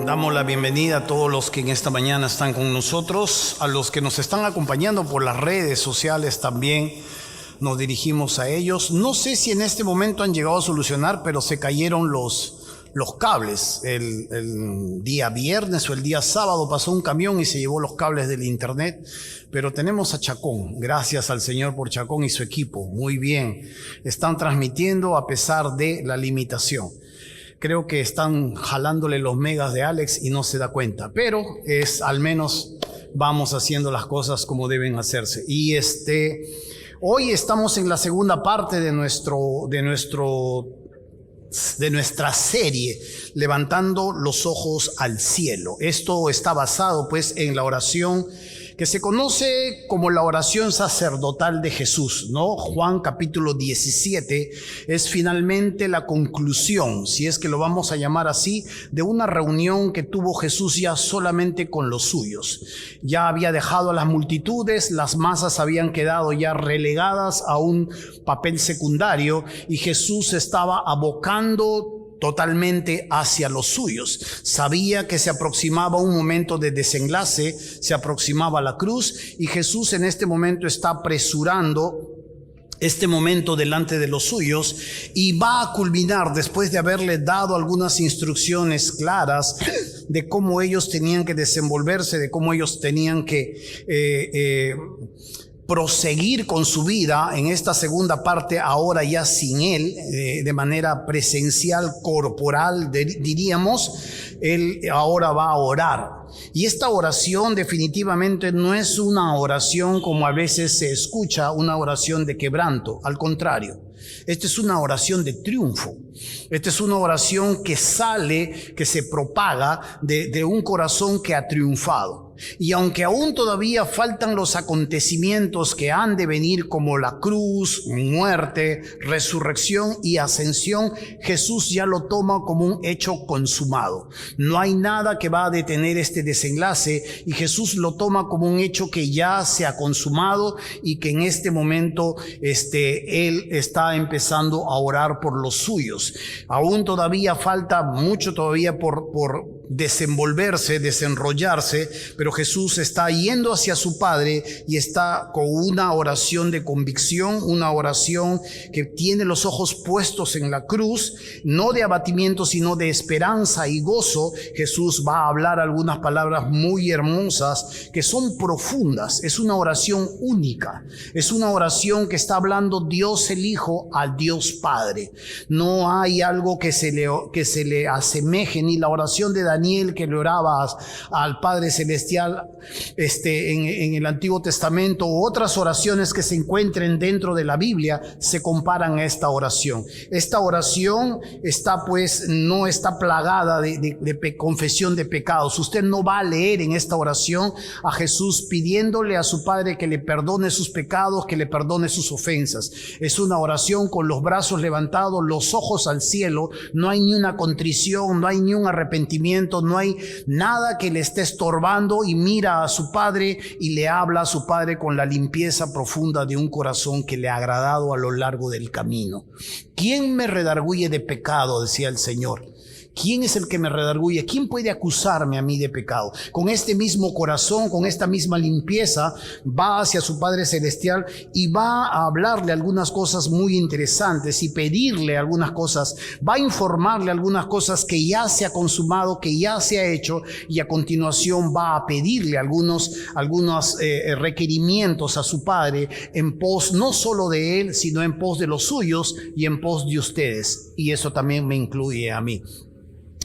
Damos la bienvenida a todos los que en esta mañana están con nosotros, a los que nos están acompañando por las redes sociales también nos dirigimos a ellos. No sé si en este momento han llegado a solucionar, pero se cayeron los cables. El día viernes o el día sábado pasó un camión y se llevó los cables del internet, pero tenemos a Chacón. Gracias al Señor por Chacón y su equipo. Muy bien, están transmitiendo a pesar de la limitación. Creo que están jalándole los megas de Alex y no se da cuenta, pero al menos vamos haciendo las cosas como deben hacerse. Y hoy estamos en la segunda parte de nuestra serie, Levantando los Ojos al Cielo. Esto está basado pues en la oración que se conoce como la oración sacerdotal de Jesús, ¿no? Juan capítulo 17 es finalmente la conclusión, si es que lo vamos a llamar así, de una reunión que tuvo Jesús ya solamente con los suyos. Ya había dejado a las multitudes, las masas habían quedado ya relegadas a un papel secundario y Jesús estaba abocando totalmente hacia los suyos. Sabía que se aproximaba un momento de desenlace, se aproximaba la cruz y Jesús en este momento está apresurando este momento delante de los suyos y va a culminar después de haberle dado algunas instrucciones claras de cómo ellos tenían que desenvolverse, de cómo ellos tenían que proseguir con su vida en esta segunda parte, ahora ya sin él, de manera presencial, corporal, diríamos. Él ahora va a orar. Y esta oración definitivamente no es una oración como a veces se escucha, una oración de quebranto. Al contrario, esta es una oración de triunfo. Esta es una oración que sale, que se propaga de un corazón que ha triunfado. Y aunque aún todavía faltan los acontecimientos que han de venir como la cruz, muerte, resurrección y ascensión, Jesús ya lo toma como un hecho consumado. No hay nada que va a detener este desenlace y Jesús lo toma como un hecho que ya se ha consumado y que en este momento Él está empezando a orar por los suyos. Aún todavía falta mucho todavía por desenvolverse, desenrollarse, pero Jesús está yendo hacia su Padre y está con una oración de convicción, una oración que tiene los ojos puestos en la cruz, no de abatimiento, sino de esperanza y gozo. Jesús va a hablar algunas palabras muy hermosas que son profundas. Es una oración única, es una oración que está hablando Dios el Hijo al Dios Padre. No hay algo que se le asemeje, ni la oración de Daniel que le oraba al Padre Celestial en el Antiguo Testamento, u otras oraciones que se encuentren dentro de la Biblia se comparan a esta oración. Esta oración no está plagada de confesión de pecados. Usted no va a leer en esta oración a Jesús pidiéndole a su Padre que le perdone sus pecados, que le perdone sus ofensas. Es una oración con los brazos levantados, los ojos al cielo. No hay ni una contrición, no hay ni un arrepentimiento, no hay nada que le esté estorbando, y mira a su Padre y le habla a su Padre con la limpieza profunda de un corazón que le ha agradado a lo largo del camino. ¿Quién me redarguye de pecado?, decía el Señor. ¿Quién es el que me redarguye? ¿Quién puede acusarme a mí de pecado? Con este mismo corazón, con esta misma limpieza, va hacia su Padre Celestial y va a hablarle algunas cosas muy interesantes y pedirle algunas cosas. Va a informarle algunas cosas que ya se ha consumado, que ya se ha hecho, y a continuación va a pedirle algunos requerimientos a su Padre en pos no solo de él, sino en pos de los suyos y en pos de ustedes. Y eso también me incluye a mí.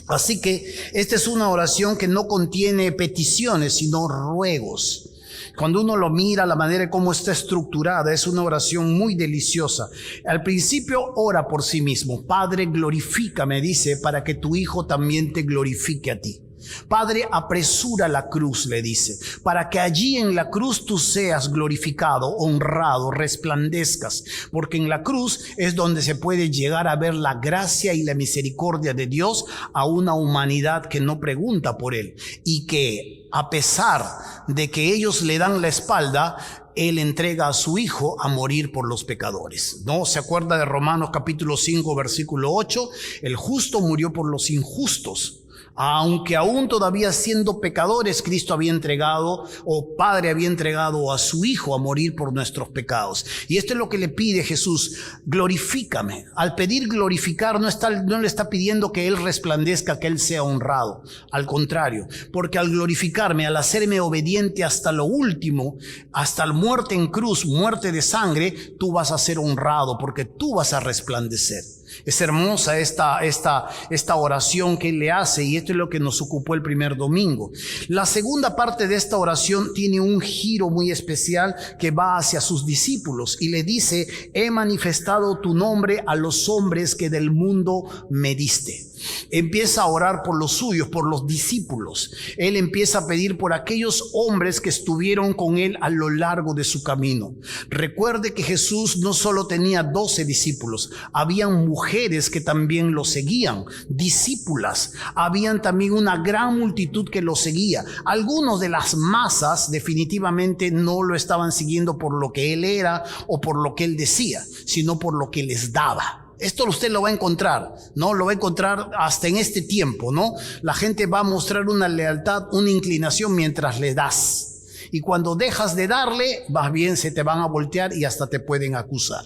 Así que esta es una oración que no contiene peticiones, sino ruegos. Cuando uno lo mira, la manera en cómo está estructurada, es una oración muy deliciosa. Al principio ora por sí mismo. Padre, glorifícame, dice, para que tu Hijo también te glorifique a ti. Padre, apresura la cruz, le dice, para que allí en la cruz tú seas glorificado, honrado, resplandezcas, porque en la cruz es donde se puede llegar a ver la gracia y la misericordia de Dios a una humanidad que no pregunta por Él, y que a pesar de que ellos le dan la espalda, Él entrega a su Hijo a morir por los pecadores. ¿No se acuerda de Romanos capítulo 5 versículo 8? El justo murió por los injustos. Aunque aún todavía siendo pecadores, Cristo había entregado, o Padre había entregado a su Hijo a morir por nuestros pecados. Y esto es lo que le pide Jesús: glorifícame. Al pedir glorificar, no le está pidiendo que Él resplandezca, que Él sea honrado. Al contrario, porque al glorificarme, al hacerme obediente hasta lo último, hasta la muerte en cruz, muerte de sangre, tú vas a ser honrado, porque tú vas a resplandecer. Es hermosa esta oración que Él le hace, y esto es lo que nos ocupó el primer domingo. La segunda parte de esta oración tiene un giro muy especial que va hacia sus discípulos y le dice: he manifestado tu nombre a los hombres que del mundo me diste. Empieza a orar por los suyos, por los discípulos. Él empieza a pedir por aquellos hombres que estuvieron con Él a lo largo de su camino. Recuerde que Jesús no solo tenía 12 discípulos, habían mujeres que también lo seguían, discípulas. Habían también una gran multitud que lo seguía. Algunos de las masas definitivamente no lo estaban siguiendo por lo que Él era o por lo que Él decía, sino por lo que les daba. Esto usted lo va a encontrar, ¿no? Lo va a encontrar hasta en este tiempo, ¿no? La gente va a mostrar una lealtad, una inclinación mientras le das. Y cuando dejas de darle, más bien se te van a voltear y hasta te pueden acusar.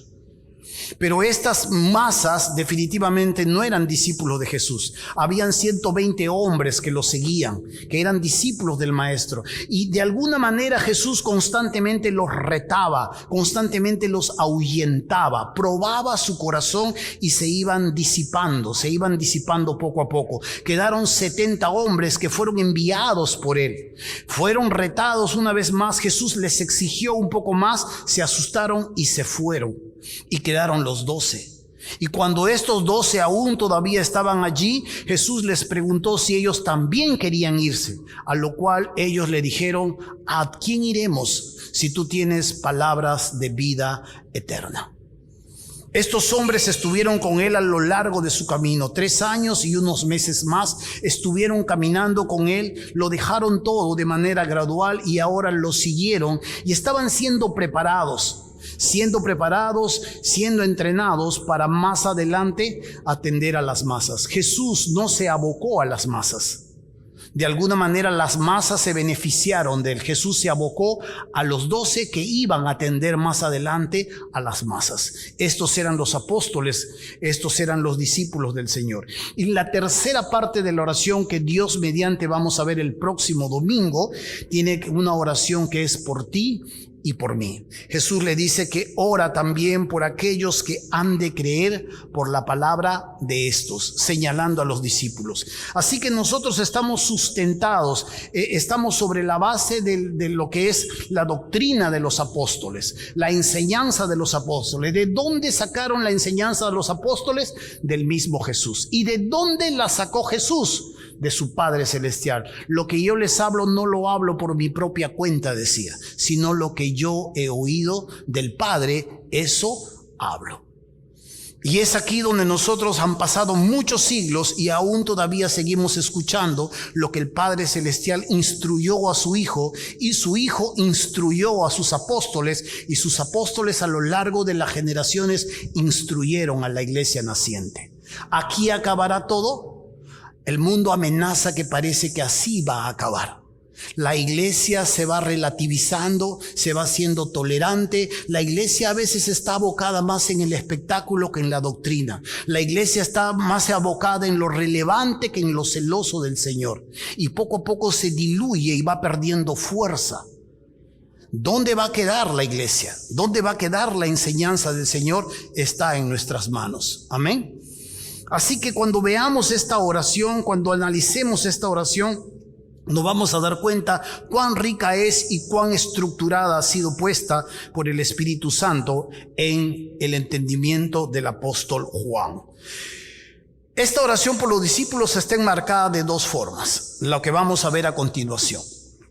Pero estas masas definitivamente no eran discípulos de Jesús. Habían 120 hombres que lo seguían, que eran discípulos del Maestro. Y de alguna manera Jesús constantemente los retaba, constantemente los ahuyentaba, probaba su corazón y se iban disipando poco a poco. Quedaron 70 hombres que fueron enviados por Él. Fueron retados una vez más. Jesús les exigió un poco más, se asustaron y se fueron. Y quedaron los 12. Y cuando estos 12 aún todavía estaban allí, Jesús les preguntó si ellos también querían irse. A lo cual ellos le dijeron: ¿a quién iremos si tú tienes palabras de vida eterna? Estos hombres estuvieron con Él a lo largo de su camino. 3 años y unos meses más estuvieron caminando con Él. Lo dejaron todo de manera gradual y ahora lo siguieron y estaban siendo preparados, siendo entrenados para más adelante atender a las masas. Jesús no se abocó a las masas. De alguna manera las masas se beneficiaron de Él. Jesús se abocó a los 12 que iban a atender más adelante a las masas. Estos eran los apóstoles, estos eran los discípulos del Señor. Y la tercera parte de la oración que Dios mediante vamos a ver el próximo domingo, tiene una oración que es por ti y por mí. Jesús le dice que ora también por aquellos que han de creer por la palabra de estos, señalando a los discípulos. Así que nosotros estamos sustentados, estamos sobre la base de lo que es la doctrina de los apóstoles, la enseñanza de los apóstoles. ¿De dónde sacaron la enseñanza de los apóstoles? Del mismo Jesús. ¿Y de dónde la sacó Jesús? De su Padre Celestial. Lo que yo les hablo no lo hablo por mi propia cuenta, decía, sino lo que yo he oído del Padre, eso hablo. Y es aquí donde nosotros han pasado muchos siglos y aún todavía seguimos escuchando lo que el Padre Celestial instruyó a su Hijo, y su Hijo instruyó a sus apóstoles, y sus apóstoles a lo largo de las generaciones instruyeron a la iglesia naciente. ¿Aquí acabará todo? El mundo amenaza que parece que así va a acabar. La iglesia se va relativizando, se va siendo tolerante. La iglesia a veces está abocada más en el espectáculo que en la doctrina. La iglesia está más abocada en lo relevante que en lo celoso del Señor. Y poco a poco se diluye y va perdiendo fuerza. ¿Dónde va a quedar la iglesia? ¿Dónde va a quedar la enseñanza del Señor? Está en nuestras manos. Amén. Así que cuando veamos esta oración, cuando analicemos esta oración, nos vamos a dar cuenta cuán rica es y cuán estructurada ha sido puesta por el Espíritu Santo en el entendimiento del apóstol Juan. Esta oración por los discípulos está enmarcada de 2 formas, lo que vamos a ver a continuación.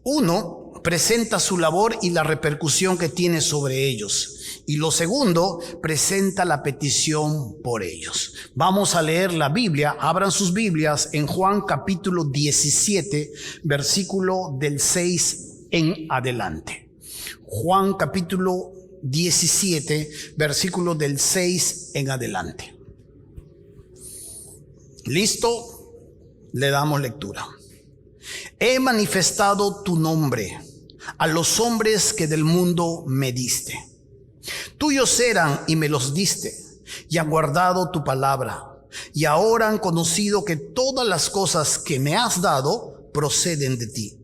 1, presenta su labor y la repercusión que tiene sobre ellos. Y lo segundo, presenta la petición por ellos. Vamos a leer la Biblia. Abran sus Biblias en Juan capítulo 17, versículo del 6 en adelante. Juan capítulo 17, versículo del 6 en adelante. ¿Listo? Le damos lectura. He manifestado tu nombre a los hombres que del mundo me diste. Tuyos eran y me los diste, y han guardado tu palabra. Y ahora han conocido que todas las cosas que me has dado proceden de ti.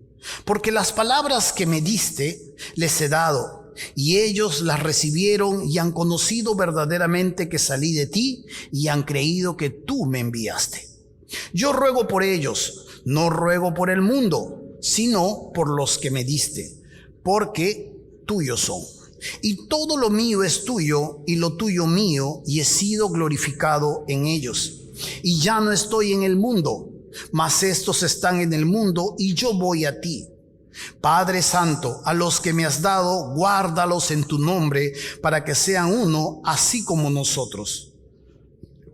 Porque las palabras que me diste les he dado, y ellos las recibieron y han conocido verdaderamente que salí de ti, y han creído que tú me enviaste. Yo ruego por ellos, no ruego por el mundo, sino por los que me diste, porque tuyos son. Y todo lo mío es tuyo, y lo tuyo mío, y he sido glorificado en ellos. Y ya no estoy en el mundo, mas estos están en el mundo, y yo voy a ti. Padre Santo, a los que me has dado, guárdalos en tu nombre, para que sean uno, así como nosotros.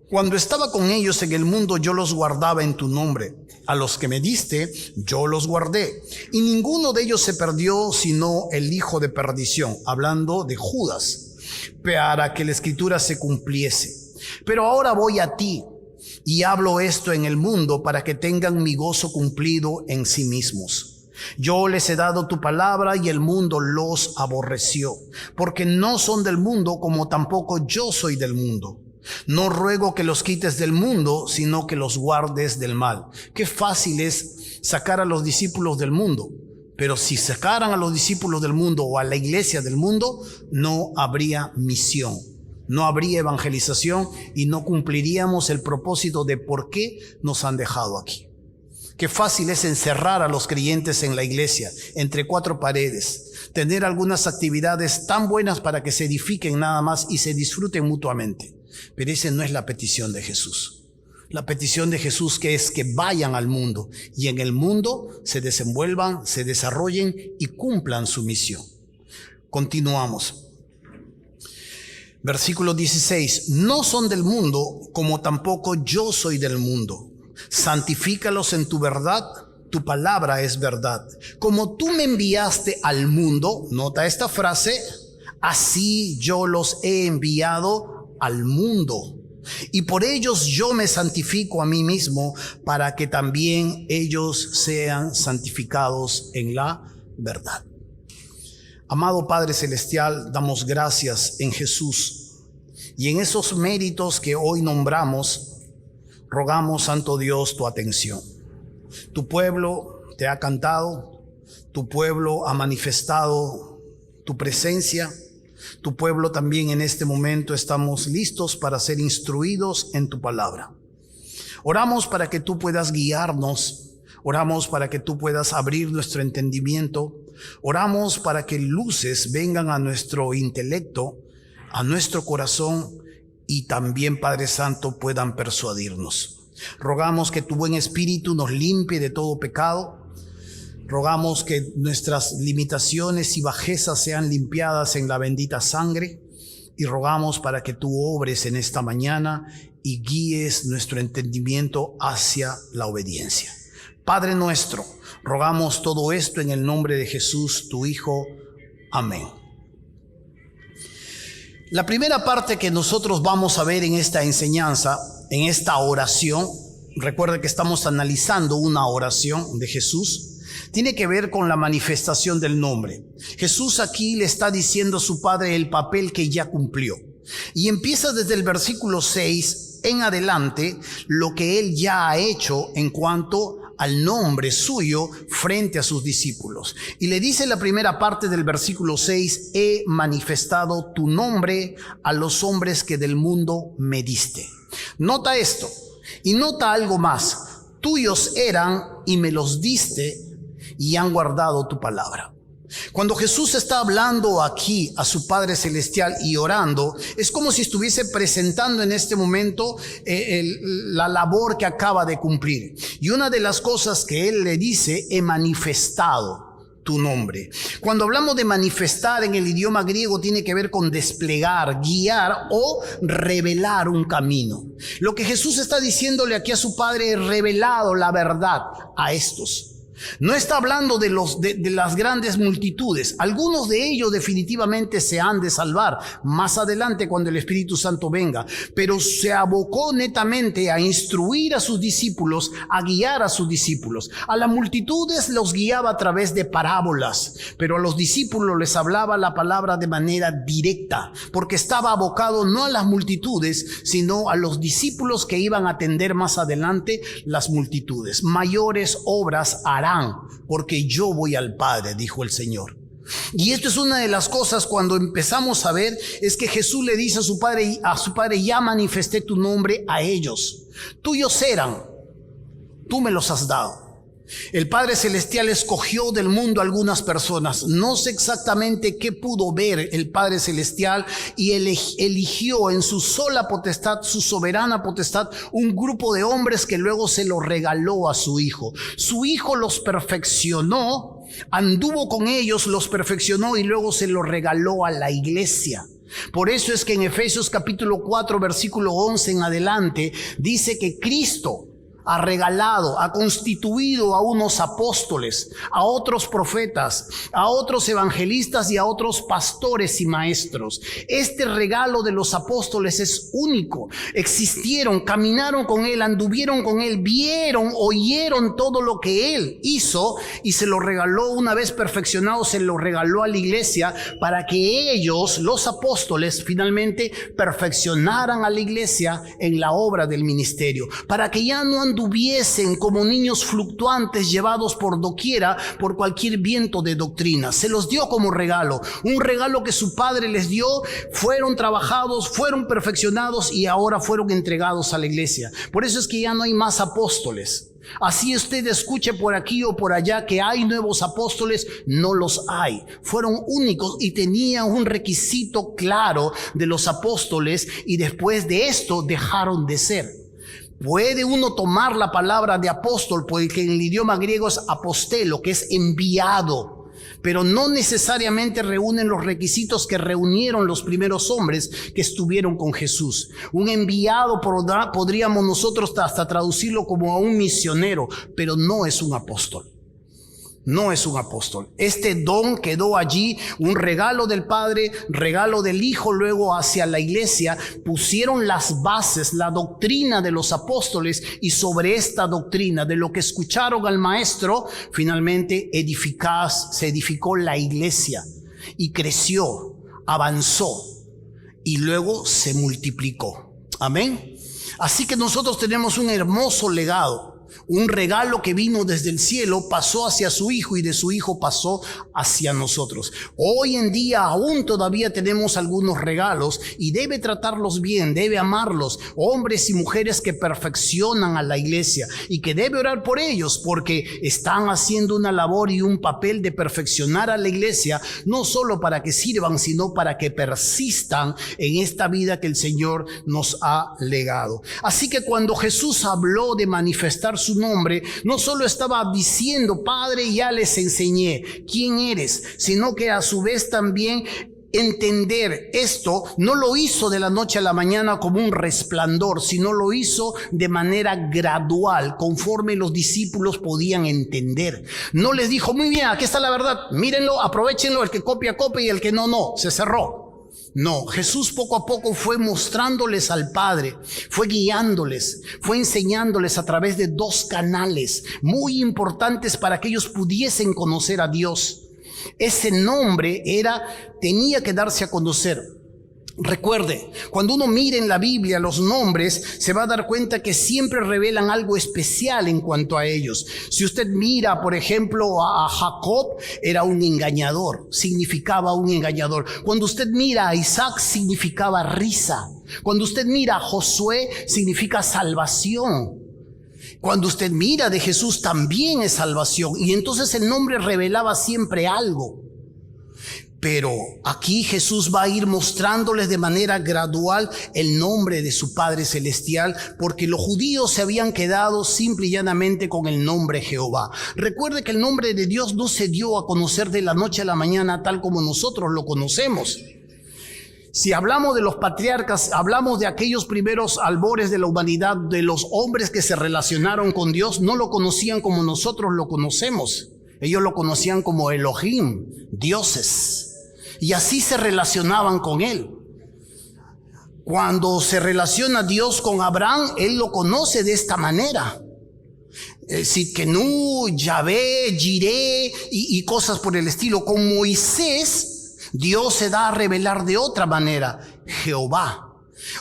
Cuando estaba con ellos en el mundo, yo los guardaba en tu nombre. A los que me diste, yo los guardé. Y ninguno de ellos se perdió, sino el hijo de perdición, hablando de Judas, para que la escritura se cumpliese. Pero ahora voy a ti, y hablo esto en el mundo, para que tengan mi gozo cumplido en sí mismos. Yo les he dado tu palabra, y el mundo los aborreció, porque no son del mundo, como tampoco yo soy del mundo. No ruego que los quites del mundo, sino que los guardes del mal. Qué fácil es sacar a los discípulos del mundo. Pero si sacaran a los discípulos del mundo o a la iglesia del mundo, no habría misión, no habría evangelización y no cumpliríamos el propósito de por qué nos han dejado aquí. Qué fácil es encerrar a los creyentes en la iglesia, entre cuatro paredes, tener algunas actividades tan buenas para que se edifiquen nada más y se disfruten mutuamente. Pero esa no es la petición de Jesús. La petición de Jesús que es que vayan al mundo y en el mundo se desenvuelvan, se desarrollen y cumplan su misión. Continuamos. Versículo 16. No son del mundo, como tampoco yo soy del mundo. Santifícalos en tu verdad. Tu palabra es verdad. Como tú me enviaste al mundo, nota esta frase, así yo los he enviado al mundo, y por ellos yo me santifico a mí mismo, para que también ellos sean santificados en la verdad. Amado Padre Celestial, damos gracias en Jesús, y en esos méritos que hoy nombramos, rogamos, Santo Dios, tu atención. Tu pueblo te ha cantado, tu pueblo ha manifestado tu presencia. Tu pueblo también en este momento estamos listos para ser instruidos en tu palabra. Oramos para que tú puedas guiarnos, oramos para que tú puedas abrir nuestro entendimiento, oramos para que luces vengan a nuestro intelecto, a nuestro corazón y también, Padre Santo, puedan persuadirnos. Rogamos que tu buen espíritu nos limpie de todo pecado. Rogamos que nuestras limitaciones y bajezas sean limpiadas en la bendita sangre y rogamos para que tú obres en esta mañana y guíes nuestro entendimiento hacia la obediencia. Padre nuestro, rogamos todo esto en el nombre de Jesús, tu Hijo. Amén. La primera parte que nosotros vamos a ver en esta enseñanza, en esta oración, recuerda que estamos analizando una oración de Jesús, tiene que ver con la manifestación del nombre. Jesús aquí le está diciendo a su Padre el papel que ya cumplió. Y empieza desde el versículo 6 en adelante lo que él ya ha hecho en cuanto al nombre suyo frente a sus discípulos. Y le dice la primera parte del versículo 6, he manifestado tu nombre a los hombres que del mundo me diste. Nota esto y nota algo más. Tuyos eran y me los diste y han guardado tu palabra. Cuando Jesús está hablando aquí a su Padre Celestial y orando, es como si estuviese presentando en este momento la labor que acaba de cumplir. Y una de las cosas que Él le dice, he manifestado tu nombre. Cuando hablamos de manifestar en el idioma griego, tiene que ver con desplegar, guiar o revelar un camino. Lo que Jesús está diciéndole aquí a su Padre, he revelado la verdad a estos. No está hablando de las grandes multitudes. Algunos de ellos definitivamente se han de salvar más adelante cuando el Espíritu Santo venga. Pero se abocó netamente a instruir a sus discípulos, a guiar a sus discípulos. A las multitudes los guiaba a través de parábolas, pero a los discípulos les hablaba la palabra de manera directa, porque estaba abocado no a las multitudes, sino a los discípulos que iban a atender más adelante las multitudes. Mayores obras harán, porque yo voy al Padre, dijo el Señor. Y esto es una de las cosas cuando empezamos a ver, es que Jesús le dice a su Padre, ya manifesté tu nombre a ellos. Tuyos eran, tú me los has dado. El Padre Celestial escogió del mundo a algunas personas. No sé exactamente qué pudo ver el Padre Celestial y eligió en su sola potestad, su soberana potestad, un grupo de hombres que luego se lo regaló a su Hijo. Su Hijo los perfeccionó, anduvo con ellos, los perfeccionó y luego se lo regaló a la iglesia. Por eso es que en Efesios capítulo 4, versículo 11 en adelante, dice que Cristo ha regalado, ha constituido a unos apóstoles, a otros profetas, a otros evangelistas y a otros pastores y maestros. Este regalo de los apóstoles es único. Existieron, caminaron con Él, anduvieron con Él, vieron, oyeron todo lo que Él hizo y se lo regaló una vez perfeccionado, se lo regaló a la iglesia para que ellos, los apóstoles, finalmente perfeccionaran a la iglesia en la obra del ministerio, para que ya no anduviesen como niños fluctuantes llevados por doquiera por cualquier viento de doctrina. Se los dio como regalo, un regalo que su Padre les dio. Fueron trabajados, fueron perfeccionados y ahora fueron entregados a la iglesia. Por eso es que ya no hay más apóstoles. Así usted escuche por aquí o por allá que hay nuevos apóstoles, no los hay. Fueron únicos y tenían un requisito claro de los apóstoles y después de esto dejaron de ser. Puede uno tomar la palabra de apóstol, porque en el idioma griego es apostelo, que es enviado, pero no necesariamente reúnen los requisitos que reunieron los primeros hombres que estuvieron con Jesús. Un enviado podríamos nosotros hasta traducirlo como a un misionero, pero no es un apóstol. No es un apóstol. Este don quedó allí, un regalo del Padre, regalo del Hijo, luego hacia la iglesia. Pusieron las bases, la doctrina de los apóstoles, y sobre esta doctrina, de lo que escucharon al Maestro, finalmente se edificó la iglesia y creció, avanzó y luego se multiplicó. Amén. Así que nosotros tenemos un hermoso legado. Un regalo que vino desde el cielo, pasó hacia su Hijo y de su Hijo pasó hacia nosotros. Hoy en día aún todavía tenemos algunos regalos y debe tratarlos bien, debe amarlos. Hombres y mujeres que perfeccionan a la iglesia y que debe orar por ellos, porque están haciendo una labor y un papel de perfeccionar a la iglesia, no solo para que sirvan, sino para que persistan en esta vida que el Señor nos ha legado. Así que cuando Jesús habló de manifestar su nombre, no solo estaba diciendo, Padre, ya les enseñé quién eres, sino que a su vez también entender esto no lo hizo de la noche a la mañana como un resplandor, sino lo hizo de manera gradual, conforme los discípulos podían entender. No les dijo, muy bien, aquí está la verdad, mírenlo, aprovechenlo, el que copia, copia y el que no, se cerró. No, Jesús poco a poco fue mostrándoles al Padre, fue guiándoles, fue enseñándoles a través de dos canales muy importantes para que ellos pudiesen conocer a Dios. Ese nombre tenía que darse a conocer. Recuerde, cuando uno mira en la Biblia los nombres, se va a dar cuenta que siempre revelan algo especial en cuanto a ellos. Si usted mira, por ejemplo, a Jacob, era un engañador, significaba un engañador. Cuando usted mira a Isaac, significaba risa. Cuando usted mira a Josué, significa salvación. Cuando usted mira de Jesús, también es salvación. Y entonces el nombre revelaba siempre algo. Pero aquí Jesús va a ir mostrándoles de manera gradual el nombre de su Padre Celestial, porque los judíos se habían quedado simple y llanamente con el nombre Jehová. Recuerde que el nombre de Dios no se dio a conocer de la noche a la mañana tal como nosotros lo conocemos. Si hablamos de los patriarcas, hablamos de aquellos primeros albores de la humanidad, de los hombres que se relacionaron con Dios, no lo conocían como nosotros lo conocemos. Ellos lo conocían como Elohim, dioses. Y así se relacionaban con Él. Cuando se relaciona Dios con Abraham, Él lo conoce de esta manera. Sidkenu, Yahvé, Jireh y cosas por el estilo. Con Moisés, Dios se da a revelar de otra manera, Jehová,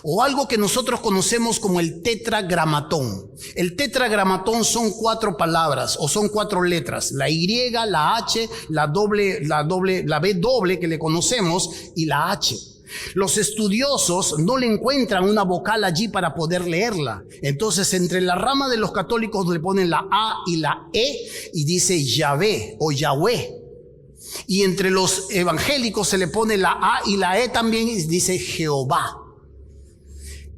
o algo que nosotros conocemos como el tetragramatón. El tetragramatón son 4 palabras o son 4 letras, la Y, la H, la B doble que le conocemos y la H. Los estudiosos no le encuentran una vocal allí para poder leerla. Entonces, entre la rama de los católicos le ponen la A y la E y dice Yahvé o Yahweh. Y entre los evangélicos se le pone la A y la E también y dice Jehová.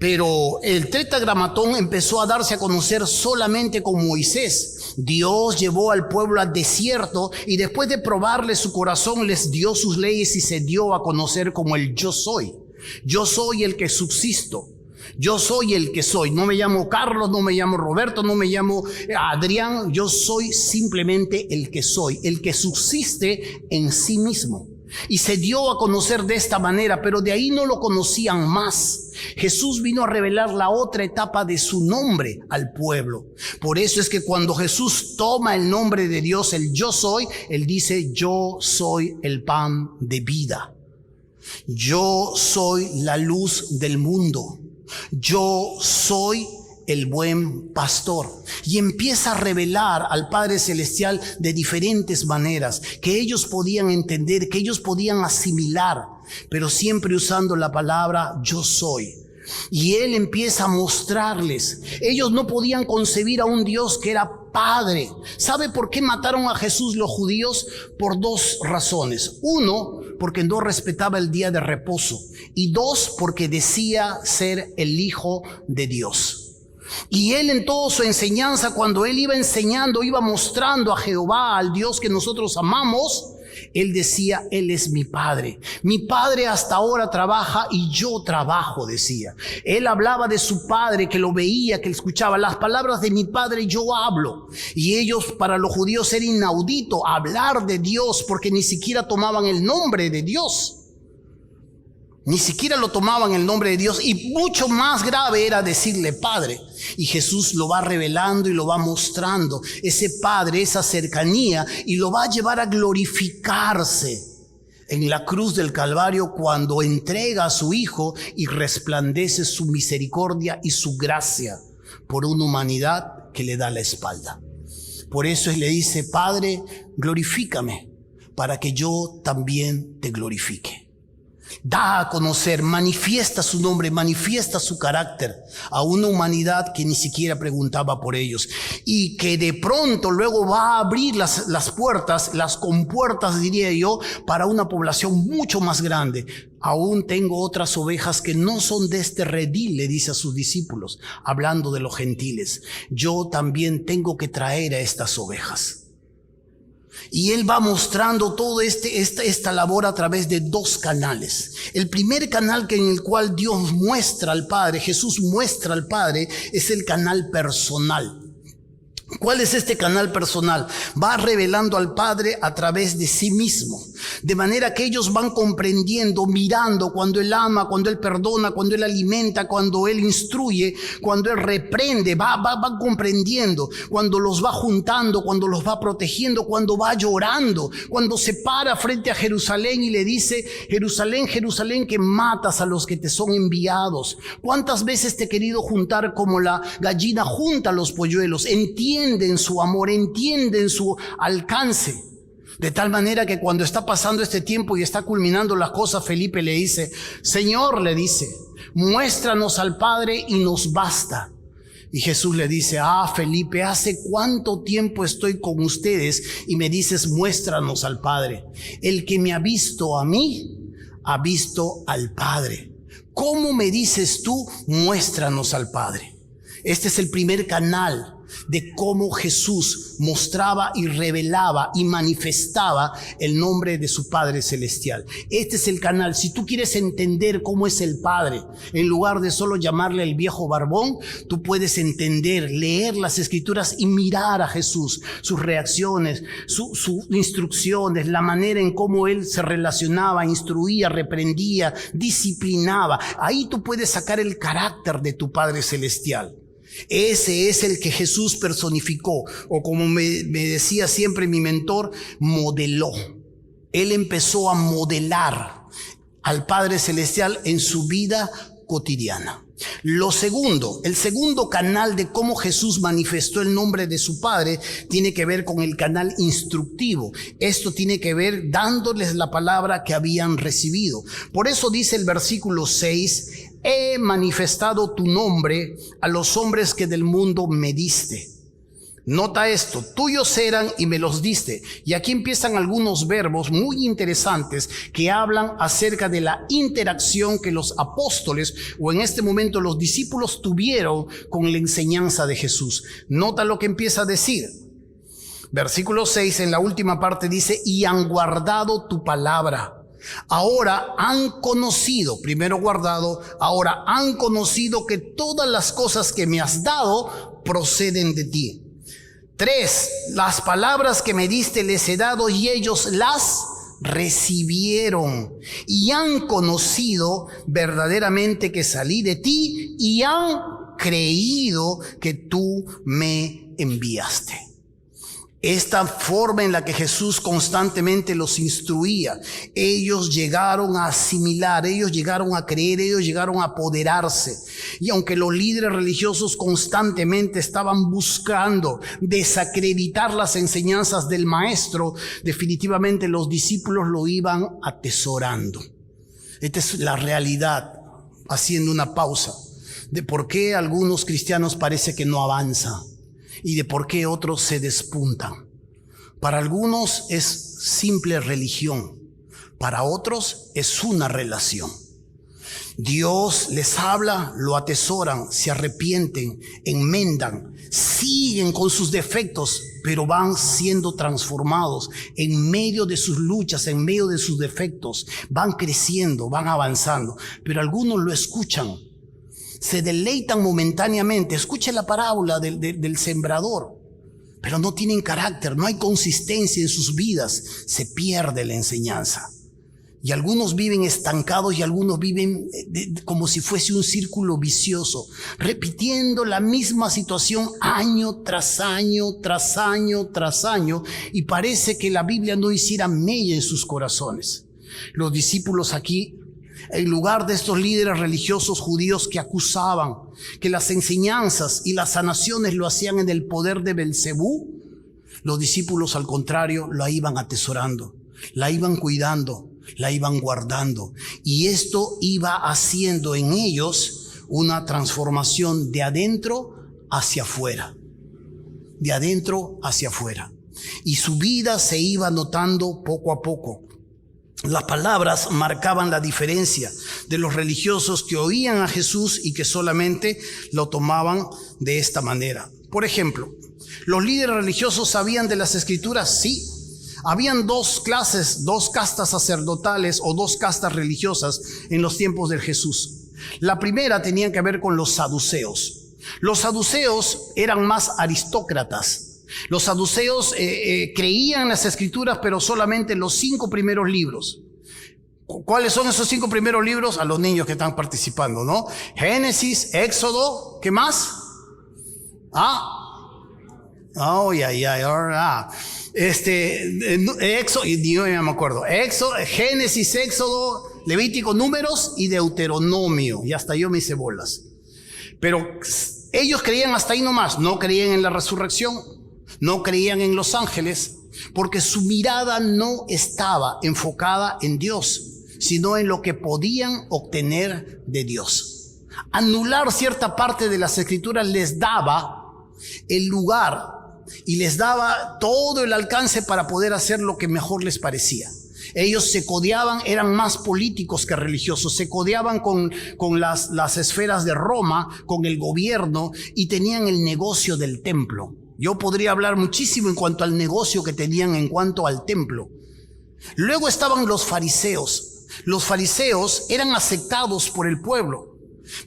Pero el tetragramatón empezó a darse a conocer solamente con Moisés. Dios llevó al pueblo al desierto y después de probarle su corazón les dio sus leyes y se dio a conocer como el yo soy. Yo soy el que subsisto. Yo soy el que soy. No me llamo Carlos, no me llamo Roberto, no me llamo Adrián. Yo soy simplemente el que soy, el que subsiste en sí mismo. Y se dio a conocer de esta manera, pero de ahí no lo conocían más. Jesús vino a revelar la otra etapa de su nombre al pueblo. Por eso es que cuando Jesús toma el nombre de Dios, el yo soy, Él dice, yo soy el pan de vida. Yo soy la luz del mundo. Yo soy el buen pastor. Y empieza a revelar al Padre Celestial de diferentes maneras que ellos podían entender, que ellos podían asimilar, pero siempre usando la palabra yo soy. Y Él empieza a mostrarles. Ellos no podían concebir a un Dios que era Padre. ¿Sabe por qué mataron a Jesús los judíos? Por 2 razones. 1, porque no respetaba el día de reposo. Y 2, porque decía ser el Hijo de Dios. Y Él en toda su enseñanza, cuando Él iba enseñando, iba mostrando a Jehová, al Dios que nosotros amamos, Él decía, Él es mi Padre. Mi Padre hasta ahora trabaja y yo trabajo, decía. Él hablaba de su Padre, que lo veía, que escuchaba. Las palabras de mi Padre yo hablo. Y ellos, para los judíos, era inaudito hablar de Dios, porque ni siquiera tomaban el nombre de Dios. Ni siquiera lo tomaban el nombre de Dios, y mucho más grave era decirle Padre. Y Jesús lo va revelando y lo va mostrando, ese Padre, esa cercanía, y lo va a llevar a glorificarse en la cruz del Calvario cuando entrega a su Hijo y resplandece su misericordia y su gracia por una humanidad que le da la espalda. Por eso Él le dice, Padre, glorifícame para que yo también te glorifique. Da a conocer, manifiesta su nombre, manifiesta su carácter a una humanidad que ni siquiera preguntaba por ellos, y que de pronto luego va a abrir las puertas, las compuertas, diría yo, para una población mucho más grande. Aún tengo otras ovejas que no son de este redil, le dice a sus discípulos, hablando de los gentiles. Yo también tengo que traer a estas ovejas. Y Él va mostrando toda esta labor a través de 2 canales. El primer canal en el cual Dios muestra al Padre, Jesús muestra al Padre, es el canal personal. ¿Cuál es este canal personal? Va revelando al Padre a través de sí mismo. De manera que ellos van comprendiendo, mirando cuando Él ama, cuando Él perdona, cuando Él alimenta, cuando Él instruye, cuando Él reprende, van comprendiendo, cuando los va juntando, cuando los va protegiendo, cuando va llorando, cuando se para frente a Jerusalén y le dice, Jerusalén, Jerusalén, que matas a los que te son enviados. ¿Cuántas veces te he querido juntar como la gallina junta a los polluelos? Entienden su amor, entienden su alcance. De tal manera que cuando está pasando este tiempo y está culminando las cosas, Felipe le dice, Señor, le dice, muéstranos al Padre y nos basta. Y Jesús le dice, Felipe, ¿hace cuánto tiempo estoy con ustedes y me dices, muéstranos al Padre? El que me ha visto a mí, ha visto al Padre. ¿Cómo me dices tú, muéstranos al Padre? Este es el primer canal de cómo Jesús mostraba y revelaba y manifestaba el nombre de su Padre Celestial. Este es el canal. Si tú quieres entender cómo es el Padre, en lugar de solo llamarle el viejo barbón, tú puedes entender, leer las Escrituras y mirar a Jesús, sus reacciones, sus instrucciones, la manera en cómo Él se relacionaba, instruía, reprendía, disciplinaba. Ahí tú puedes sacar el carácter de tu Padre Celestial. Ese es el que Jesús personificó, o como me decía siempre mi mentor, modeló. Él empezó a modelar al Padre Celestial en su vida cotidiana. El segundo canal de cómo Jesús manifestó el nombre de su Padre tiene que ver con el canal instructivo. Esto tiene que ver dándoles la palabra que habían recibido. Por eso dice el versículo 6, he manifestado tu nombre a los hombres que del mundo me diste. Nota esto, tuyos eran y me los diste. Y aquí empiezan algunos verbos muy interesantes que hablan acerca de la interacción que los apóstoles, o en este momento los discípulos, tuvieron con la enseñanza de Jesús. Nota lo que empieza a decir. Versículo 6, en la última parte dice, y han guardado tu palabra. Ahora han conocido, primero guardado, ahora han conocido que todas las cosas que me has dado proceden de ti. 3, las palabras que me diste les he dado y ellos las recibieron y han conocido verdaderamente que salí de ti y han creído que tú me enviaste. Esta forma en la que Jesús constantemente los instruía, ellos llegaron a asimilar, ellos llegaron a creer, ellos llegaron a apoderarse. Y aunque los líderes religiosos constantemente estaban buscando desacreditar las enseñanzas del maestro, definitivamente los discípulos lo iban atesorando. Esta es la realidad, haciendo una pausa, de por qué algunos cristianos parece que no avanzan y de por qué otros se despuntan. Para algunos es simple religión, para otros es una relación. Dios les habla, lo atesoran, se arrepienten, enmendan, siguen con sus defectos, pero van siendo transformados en medio de sus luchas, en medio de sus defectos, van creciendo, van avanzando. Pero algunos lo escuchan, se deleitan momentáneamente. Escuche la parábola del sembrador, pero no tienen carácter, no hay consistencia en sus vidas, se pierde la enseñanza. Y algunos viven estancados y algunos viven como si fuese un círculo vicioso, repitiendo la misma situación año tras año, tras año, tras año, y parece que la Biblia no hiciera mella en sus corazones. Los discípulos aquí, en lugar de estos líderes religiosos judíos que acusaban que las enseñanzas y las sanaciones lo hacían en el poder de Belcebú, los discípulos al contrario la iban atesorando, la iban cuidando, la iban guardando, y esto iba haciendo en ellos una transformación de adentro hacia afuera, de adentro hacia afuera, y su vida se iba notando poco a poco. Las palabras marcaban la diferencia de los religiosos que oían a Jesús y que solamente lo tomaban de esta manera. Por ejemplo, los líderes religiosos sabían de las Escrituras, sí. Habían dos castas sacerdotales o dos castas religiosas en los tiempos de Jesús. La primera tenía que ver con los saduceos. Los saduceos eran más aristócratas. Los saduceos creían en las Escrituras, pero solamente los 5 primeros libros. ¿Cuáles son esos 5 primeros libros? A los niños que están participando, ¿no? Génesis, Éxodo, ¿qué más? Éxodo, yo ya me acuerdo. Génesis, Éxodo, Levítico, Números y Deuteronomio. Y hasta yo me hice bolas. Pero ellos creían hasta ahí nomás, no creían en la resurrección, no creían en los ángeles, porque su mirada no estaba enfocada en Dios, sino en lo que podían obtener de Dios. Anular cierta parte de las Escrituras les daba el lugar y les daba todo el alcance para poder hacer lo que mejor les parecía. Ellos se codeaban, eran más políticos que religiosos, se codeaban con las esferas de Roma, con el gobierno, y tenían el negocio del templo. Yo podría hablar muchísimo en cuanto al negocio que tenían en cuanto al templo. Luego estaban los fariseos. Los fariseos eran aceptados por el pueblo,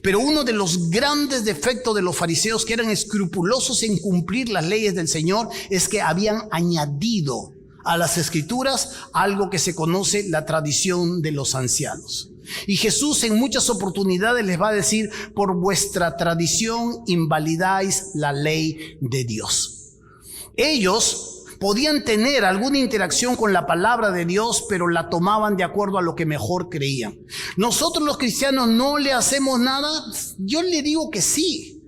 pero uno de los grandes defectos de los fariseos, que eran escrupulosos en cumplir las leyes del Señor, es que habían añadido a las escrituras algo que se conoce la tradición de los ancianos. Y Jesús en muchas oportunidades les va a decir: por vuestra tradición invalidáis la ley de Dios. Ellos podían tener alguna interacción con la palabra de Dios, pero la tomaban de acuerdo a lo que mejor creían. Nosotros los cristianos no le hacemos nada. Yo le digo que sí.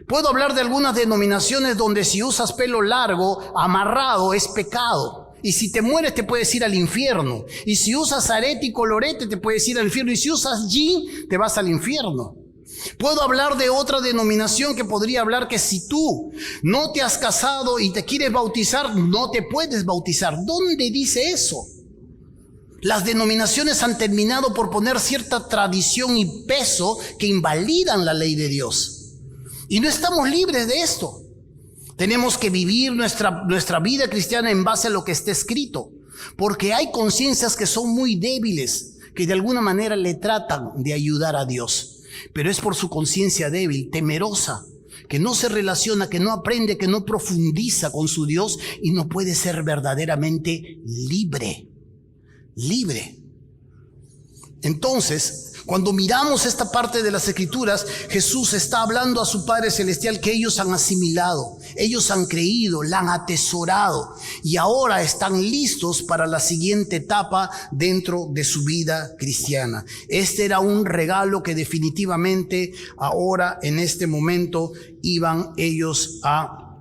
Puedo hablar de algunas denominaciones donde si usas pelo largo, amarrado, es pecado. Y si te mueres te puedes ir al infierno. Y si usas arete y colorete te puedes ir al infierno. Y si usas jean te vas al infierno. Puedo hablar de otra denominación que podría hablar que si tú no te has casado y te quieres bautizar, no te puedes bautizar. ¿Dónde dice eso? Las denominaciones han terminado por poner cierta tradición y peso que invalidan la ley de Dios. Y no estamos libres de esto. Tenemos que vivir nuestra vida cristiana en base a lo que está escrito, porque hay conciencias que son muy débiles, que de alguna manera le tratan de ayudar a Dios, pero es por su conciencia débil, temerosa, que no se relaciona, que no aprende, que no profundiza con su Dios y no puede ser verdaderamente libre. Entonces, cuando miramos esta parte de las Escrituras, Jesús está hablando a su Padre Celestial que ellos han asimilado, ellos han creído, la han atesorado y ahora están listos para la siguiente etapa dentro de su vida cristiana. Este era un regalo que definitivamente ahora, en este momento, iban ellos a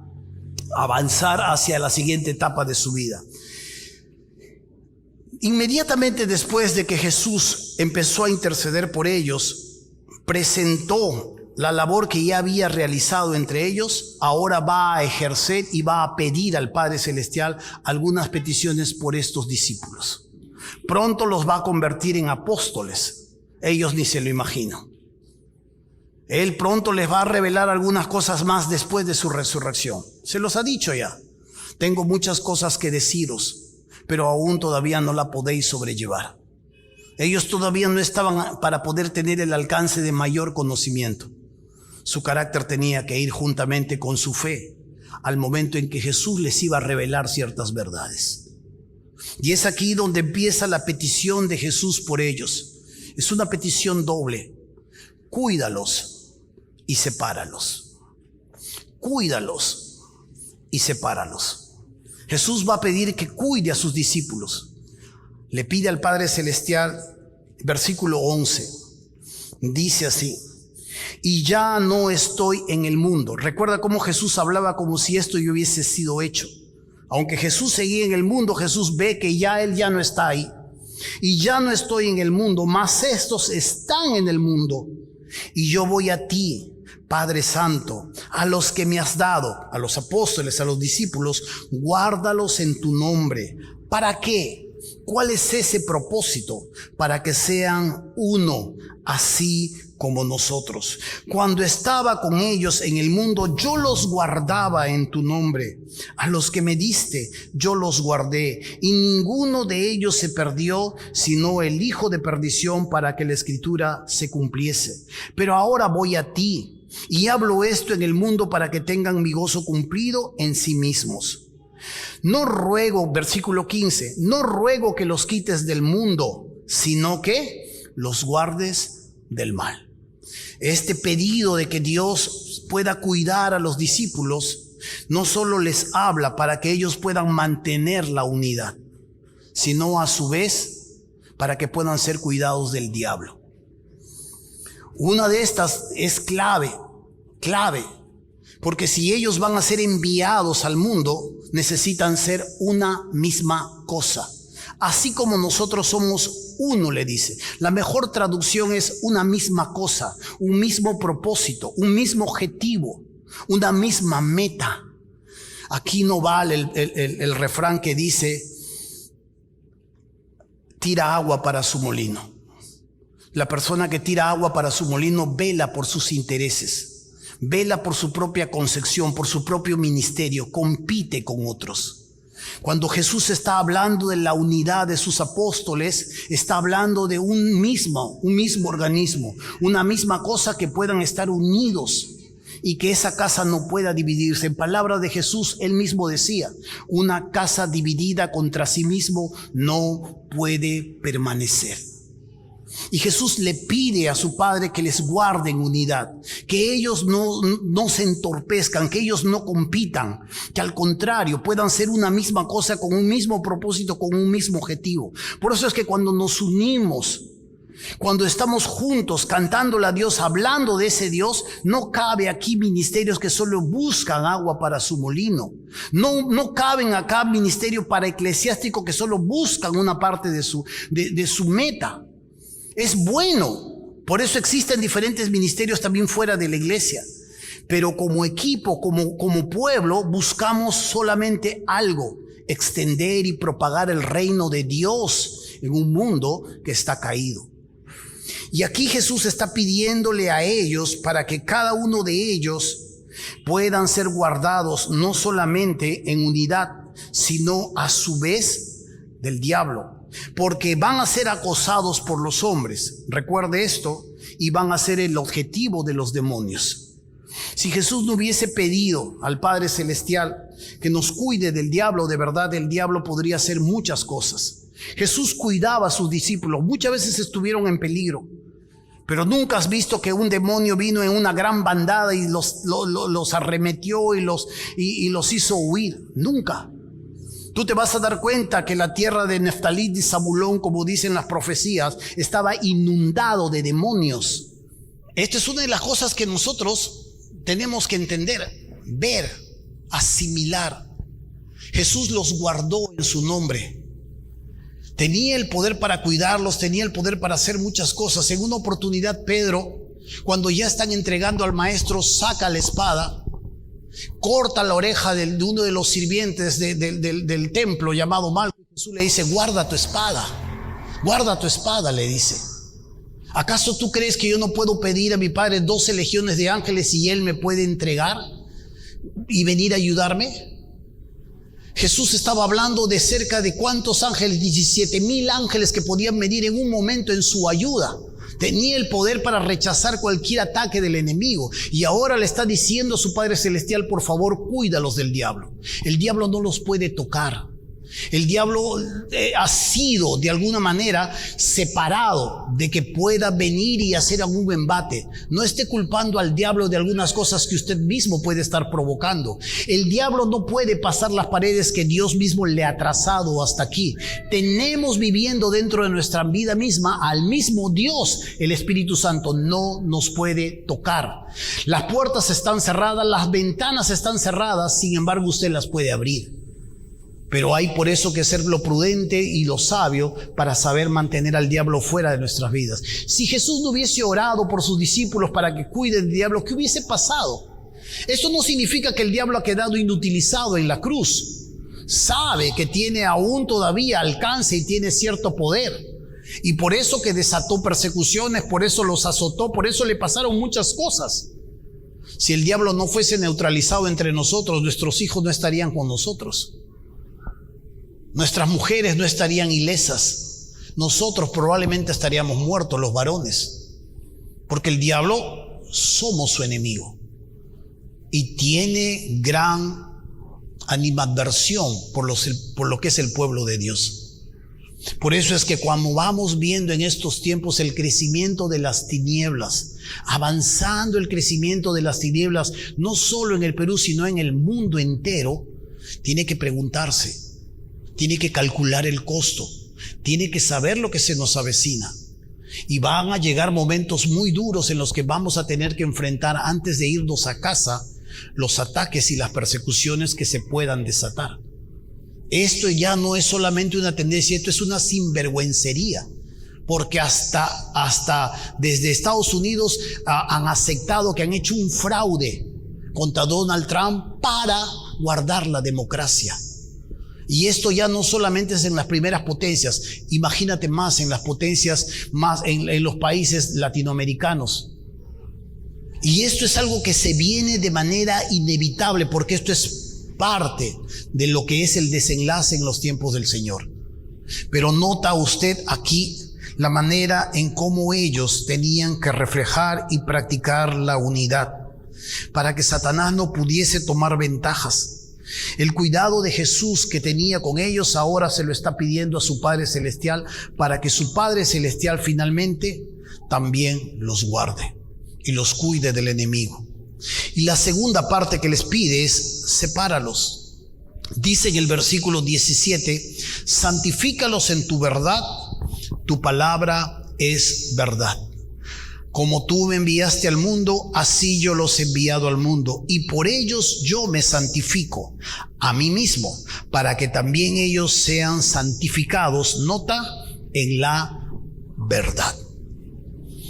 avanzar hacia la siguiente etapa de su vida. Inmediatamente después de que Jesús empezó a interceder por ellos, presentó la labor que ya había realizado entre ellos, ahora va a ejercer y va a pedir al Padre Celestial algunas peticiones por estos discípulos. Pronto los va a convertir en apóstoles, ellos ni se lo imaginan. Él pronto les va a revelar algunas cosas más después de su resurrección. Se los ha dicho ya: tengo muchas cosas que deciros, pero aún todavía no la podéis sobrellevar. Ellos todavía no estaban para poder tener el alcance de mayor conocimiento. Su carácter tenía que ir juntamente con su fe al momento en que Jesús les iba a revelar ciertas verdades. Y es aquí donde empieza la petición de Jesús por ellos. Es una petición doble: cuídalos y sepáralos. Cuídalos y sepáralos. Jesús va a pedir que cuide a sus discípulos. Le pide al Padre Celestial, versículo 11, dice así: y ya no estoy en el mundo. Recuerda cómo Jesús hablaba como si esto ya hubiese sido hecho. Aunque Jesús seguía en el mundo, Jesús ve que ya Él ya no está ahí. Y ya no estoy en el mundo, mas estos están en el mundo. Y yo voy a ti, Padre Santo, a los que me has dado, a los apóstoles, a los discípulos, guárdalos en tu nombre. ¿Para qué? ¿Cuál es ese propósito? Para que sean uno, así como nosotros. Cuando estaba con ellos en el mundo, yo los guardaba en tu nombre. A los que me diste, yo los guardé, y ninguno de ellos se perdió, sino el hijo de perdición, para que la escritura se cumpliese. Pero ahora voy a ti, y hablo esto en el mundo para que tengan mi gozo cumplido en sí mismos. No ruego, versículo 15, no ruego que los quites del mundo, sino que los guardes del mal. Este pedido de que Dios pueda cuidar a los discípulos no solo les habla para que ellos puedan mantener la unidad, sino a su vez para que puedan ser cuidados del diablo. Una de estas es clave, porque si ellos van a ser enviados al mundo, necesitan ser una misma cosa. Así como nosotros somos uno, le dice. La mejor traducción es una misma cosa, un mismo propósito, un mismo objetivo, una misma meta. Aquí no vale el refrán que dice: tira agua para su molino. La persona que tira agua para su molino vela por sus intereses, vela por su propia concepción, por su propio ministerio, compite con otros. Cuando Jesús está hablando de la unidad de sus apóstoles, está hablando de un mismo organismo, una misma cosa que puedan estar unidos y que esa casa no pueda dividirse. En palabras de Jesús, él mismo decía, una casa dividida contra sí mismo no puede permanecer. Y Jesús le pide a su Padre que les guarde en unidad, que ellos no se entorpezcan, que ellos no compitan, que al contrario puedan ser una misma cosa con un mismo propósito, con un mismo objetivo. Por eso es que cuando nos unimos, cuando estamos juntos cantándole a Dios, hablando de ese Dios, no cabe aquí ministerios que solo buscan agua para su molino. No caben acá ministerios para eclesiásticos que solo buscan una parte de su meta. Es bueno, por eso existen diferentes ministerios también fuera de la iglesia. Pero como equipo, como pueblo, buscamos solamente algo: extender y propagar el reino de Dios en un mundo que está caído. Y aquí Jesús está pidiéndole a ellos para que cada uno de ellos puedan ser guardados no solamente en unidad, sino a su vez del diablo. Porque van a ser acosados por los hombres, recuerde esto, y van a ser el objetivo de los demonios. Si Jesús no hubiese pedido al Padre Celestial que nos cuide del diablo, de verdad el diablo podría hacer muchas cosas. Jesús cuidaba a sus discípulos, muchas veces estuvieron en peligro, pero nunca has visto que un demonio vino en una gran bandada y los arremetió y los hizo huir. Nunca. Tú te vas a dar cuenta que la tierra de Neftalí y Zabulón, como dicen las profecías, estaba inundado de demonios. Esta es una de las cosas que nosotros tenemos que entender, ver, asimilar. Jesús los guardó en su nombre. Tenía el poder para cuidarlos, tenía el poder para hacer muchas cosas. En una oportunidad, Pedro, cuando ya están entregando al maestro, saca la espada, corta la oreja de uno de los sirvientes del templo llamado Malco. Jesús le dice: guarda tu espada, le dice. ¿Acaso tú crees que yo no puedo pedir a mi Padre 12 legiones de ángeles y Él me puede entregar y venir a ayudarme? Jesús estaba hablando de cerca de ¿cuántos ángeles? 17,000 ángeles que podían venir en un momento en su ayuda. Tenía el poder para rechazar cualquier ataque del enemigo. Y ahora le está diciendo a su Padre Celestial: por favor, cuídalos del diablo. El diablo no los puede tocar. El diablo ha sido de alguna manera separado de que pueda venir y hacer algún embate. No esté culpando al diablo de algunas cosas que usted mismo puede estar provocando. El diablo no puede pasar las paredes que Dios mismo le ha trazado hasta aquí. Tenemos viviendo dentro de nuestra vida misma al mismo Dios. El Espíritu Santo no nos puede tocar. Las puertas están cerradas, las ventanas están cerradas, sin embargo usted las puede abrir. Pero hay por eso que ser lo prudente y lo sabio para saber mantener al diablo fuera de nuestras vidas. Si Jesús no hubiese orado por sus discípulos para que cuiden del diablo, ¿qué hubiese pasado? Esto no significa que el diablo ha quedado inutilizado en la cruz. Sabe que tiene aún todavía alcance y tiene cierto poder. Y por eso que desató persecuciones, por eso los azotó, por eso le pasaron muchas cosas. Si el diablo no fuese neutralizado entre nosotros, nuestros hijos no estarían con nosotros. Nuestras mujeres no estarían ilesas. Nosotros probablemente estaríamos muertos, los varones. Porque el diablo somos su enemigo. Y tiene gran animadversión por lo que es el pueblo de Dios. Por eso es que cuando vamos viendo en estos tiempos el crecimiento de las tinieblas, avanzando el crecimiento de las tinieblas, no solo en el Perú, sino en el mundo entero, tiene que preguntarse. Tiene que calcular el costo, tiene que saber lo que se nos avecina. Y van a llegar momentos muy duros en los que vamos a tener que enfrentar, antes de irnos a casa, los ataques y las persecuciones que se puedan desatar. Esto ya no es solamente una tendencia, esto es una sinvergüencería. Porque hasta desde Estados Unidos han aceptado que han hecho un fraude contra Donald Trump para guardar la democracia. Y esto ya no solamente es en las primeras potencias, imagínate más en las potencias, más en los países latinoamericanos. Y esto es algo que se viene de manera inevitable, porque esto es parte de lo que es el desenlace en los tiempos del Señor. Pero nota usted aquí la manera en cómo ellos tenían que reflejar y practicar la unidad para que Satanás no pudiese tomar ventajas. El cuidado de Jesús que tenía con ellos ahora se lo está pidiendo a su Padre Celestial, para que su Padre Celestial finalmente también los guarde y los cuide del enemigo. Y la segunda parte que les pide es: sepáralos. Dice en el versículo 17: santifícalos en tu verdad, tu palabra es verdad. Como tú me enviaste al mundo, así yo los he enviado al mundo, y por ellos yo me santifico a mí mismo, para que también ellos sean santificados, nota, en la verdad.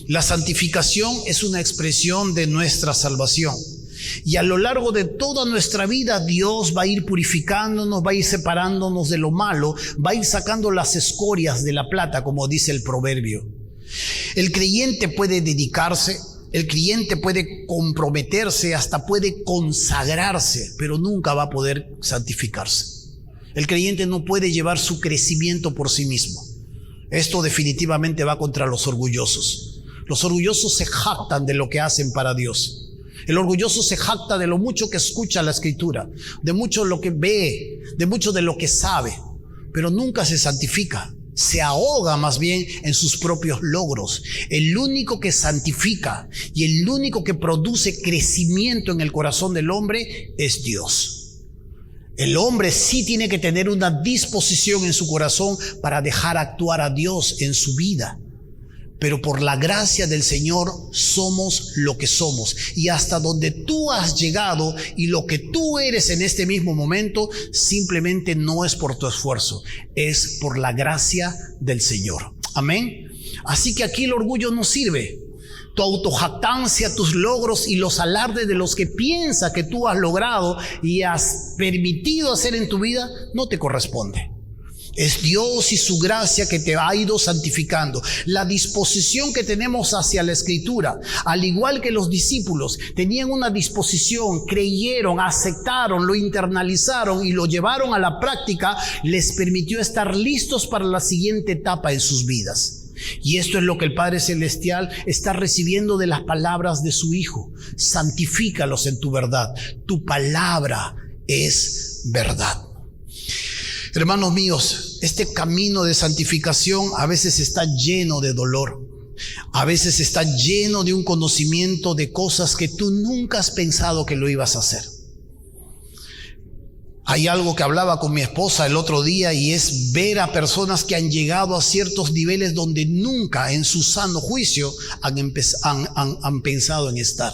La santificación es una expresión de nuestra salvación. Y a lo largo de toda nuestra vida Dios va a ir purificándonos, va a ir separándonos de lo malo, va a ir sacando las escorias de la plata, como dice el proverbio. El creyente puede dedicarse, el creyente puede comprometerse, hasta puede consagrarse, pero nunca va a poder santificarse. El creyente no puede llevar su crecimiento por sí mismo. Esto definitivamente va contra los orgullosos. Los orgullosos se jactan de lo que hacen para Dios. El orgulloso se jacta de lo mucho que escucha la Escritura, de mucho lo que ve, de mucho de lo que sabe, pero nunca se santifica. Se ahoga más bien en sus propios logros. El único que santifica y el único que produce crecimiento en el corazón del hombre es Dios. El hombre sí tiene que tener una disposición en su corazón para dejar actuar a Dios en su vida. Pero por la gracia del Señor somos lo que somos. Y hasta donde tú has llegado y lo que tú eres en este mismo momento, simplemente no es por tu esfuerzo, es por la gracia del Señor. Amén. Así que aquí el orgullo no sirve. Tu autojactancia, tus logros y los alardes de los que piensa que tú has logrado y has permitido hacer en tu vida, no te corresponde. Es Dios y su gracia que te ha ido santificando. La disposición que tenemos hacia la Escritura, al igual que los discípulos, tenían una disposición, creyeron, aceptaron, lo internalizaron y lo llevaron a la práctica, les permitió estar listos para la siguiente etapa en sus vidas. Y esto es lo que el Padre Celestial está recibiendo de las palabras de su Hijo. Santifícalos en tu verdad. Tu palabra es verdad. Hermanos míos, este camino de santificación a veces está lleno de dolor. A veces está lleno de un conocimiento de cosas que tú nunca has pensado que lo ibas a hacer. Hay algo que hablaba con mi esposa el otro día y es ver a personas que han llegado a ciertos niveles donde nunca en su sano juicio han pensado en estar.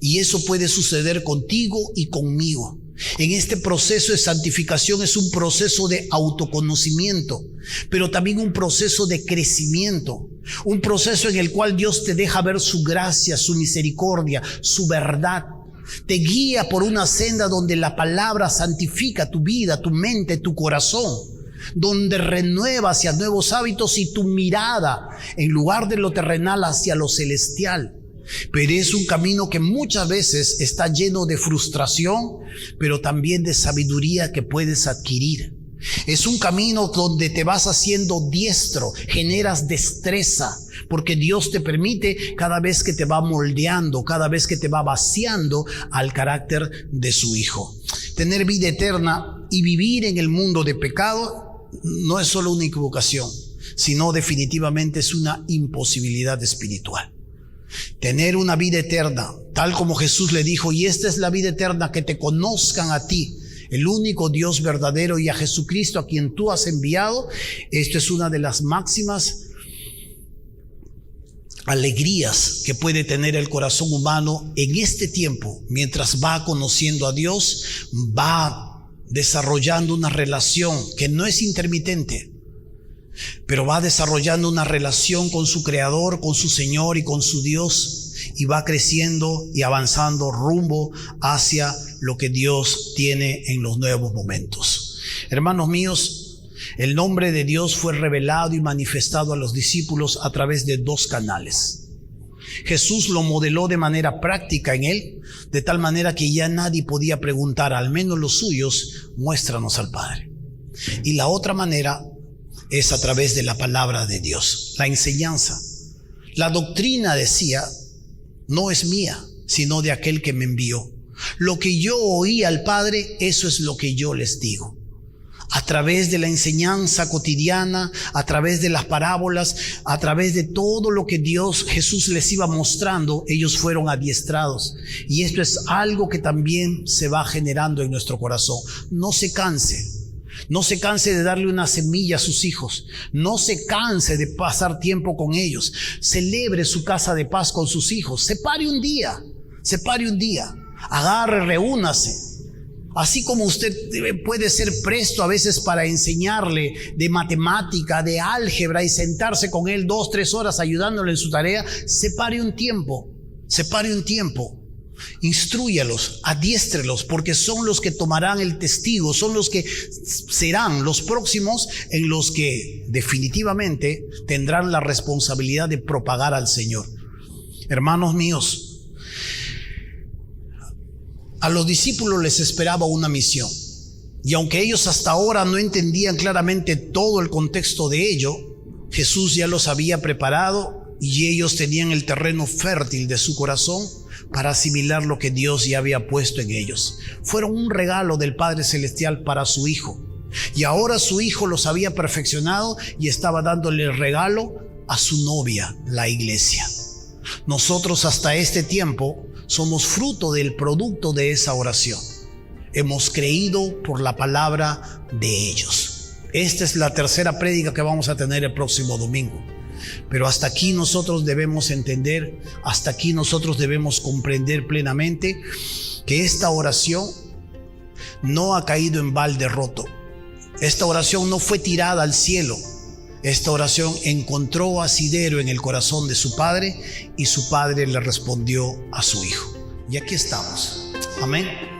Y eso puede suceder contigo y conmigo. En este proceso de santificación es un proceso de autoconocimiento, pero también un proceso de crecimiento, un proceso en el cual Dios te deja ver su gracia, su misericordia, su verdad. Te guía por una senda donde la palabra santifica tu vida, tu mente, tu corazón, donde renueva hacia nuevos hábitos y tu mirada, en lugar de lo terrenal, hacia lo celestial. Pero es un camino que muchas veces está lleno de frustración, pero también de sabiduría que puedes adquirir. Es un camino donde te vas haciendo diestro, generas destreza, porque Dios te permite cada vez que te va moldeando, cada vez que te va vaciando al carácter de su Hijo. Tener vida eterna y vivir en el mundo de pecado no es solo una equivocación, sino definitivamente es una imposibilidad espiritual. Tener una vida eterna, tal como Jesús le dijo, y esta es la vida eterna, que te conozcan a ti, el único Dios verdadero, y a Jesucristo a quien tú has enviado. Esto es una de las máximas alegrías que puede tener el corazón humano en este tiempo. Mientras va conociendo a Dios, va desarrollando una relación que no es intermitente, pero va desarrollando una relación con su Creador, con su Señor y con su Dios, y va creciendo y avanzando rumbo hacia lo que Dios tiene en los nuevos momentos. Hermanos míos, el nombre de Dios fue revelado y manifestado a los discípulos a través de 2 canales. Jesús lo modeló de manera práctica en él, de tal manera que ya nadie podía preguntar, al menos los suyos, muéstranos al Padre. Y la otra manera es a través de la palabra de Dios, la enseñanza. La doctrina, decía, no es mía, sino de aquel que me envió. Lo que yo oí al Padre, eso es lo que yo les digo. A través de la enseñanza cotidiana, a través de las parábolas, a través de todo lo que Jesús les iba mostrando, ellos fueron adiestrados. Y esto es algo que también se va generando en nuestro corazón. No se canse. No se canse de darle una semilla a sus hijos. No se canse de pasar tiempo con ellos. Celebre su casa de paz con sus hijos. Separe un día. Agarre, reúnase. Así como usted puede ser presto a veces para enseñarle de matemática, de álgebra y sentarse con él 2-3 horas ayudándole en su tarea, separe un tiempo. Instrúyalos, adiéstrelos, porque son los que tomarán el testigo, son los que serán los próximos en los que definitivamente tendrán la responsabilidad de propagar al Señor. Hermanos míos, a los discípulos les esperaba una misión, y aunque ellos hasta ahora no entendían claramente todo el contexto de ello, Jesús ya los había preparado y ellos tenían el terreno fértil de su corazón para asimilar lo que Dios ya había puesto en ellos. Fueron un regalo del Padre Celestial para su Hijo, y ahora su Hijo los había perfeccionado y estaba dándole el regalo a su novia, la iglesia. Nosotros hasta este tiempo somos fruto del producto de esa oración. Hemos creído por la palabra de ellos. Esta es la tercera prédica que vamos a tener el próximo domingo. Pero hasta aquí nosotros debemos entender, hasta aquí nosotros debemos comprender plenamente que esta oración no ha caído en balde roto. Esta oración no fue tirada al cielo. Esta oración encontró asidero en el corazón de su padre y su padre le respondió a su hijo. Y aquí estamos. Amén.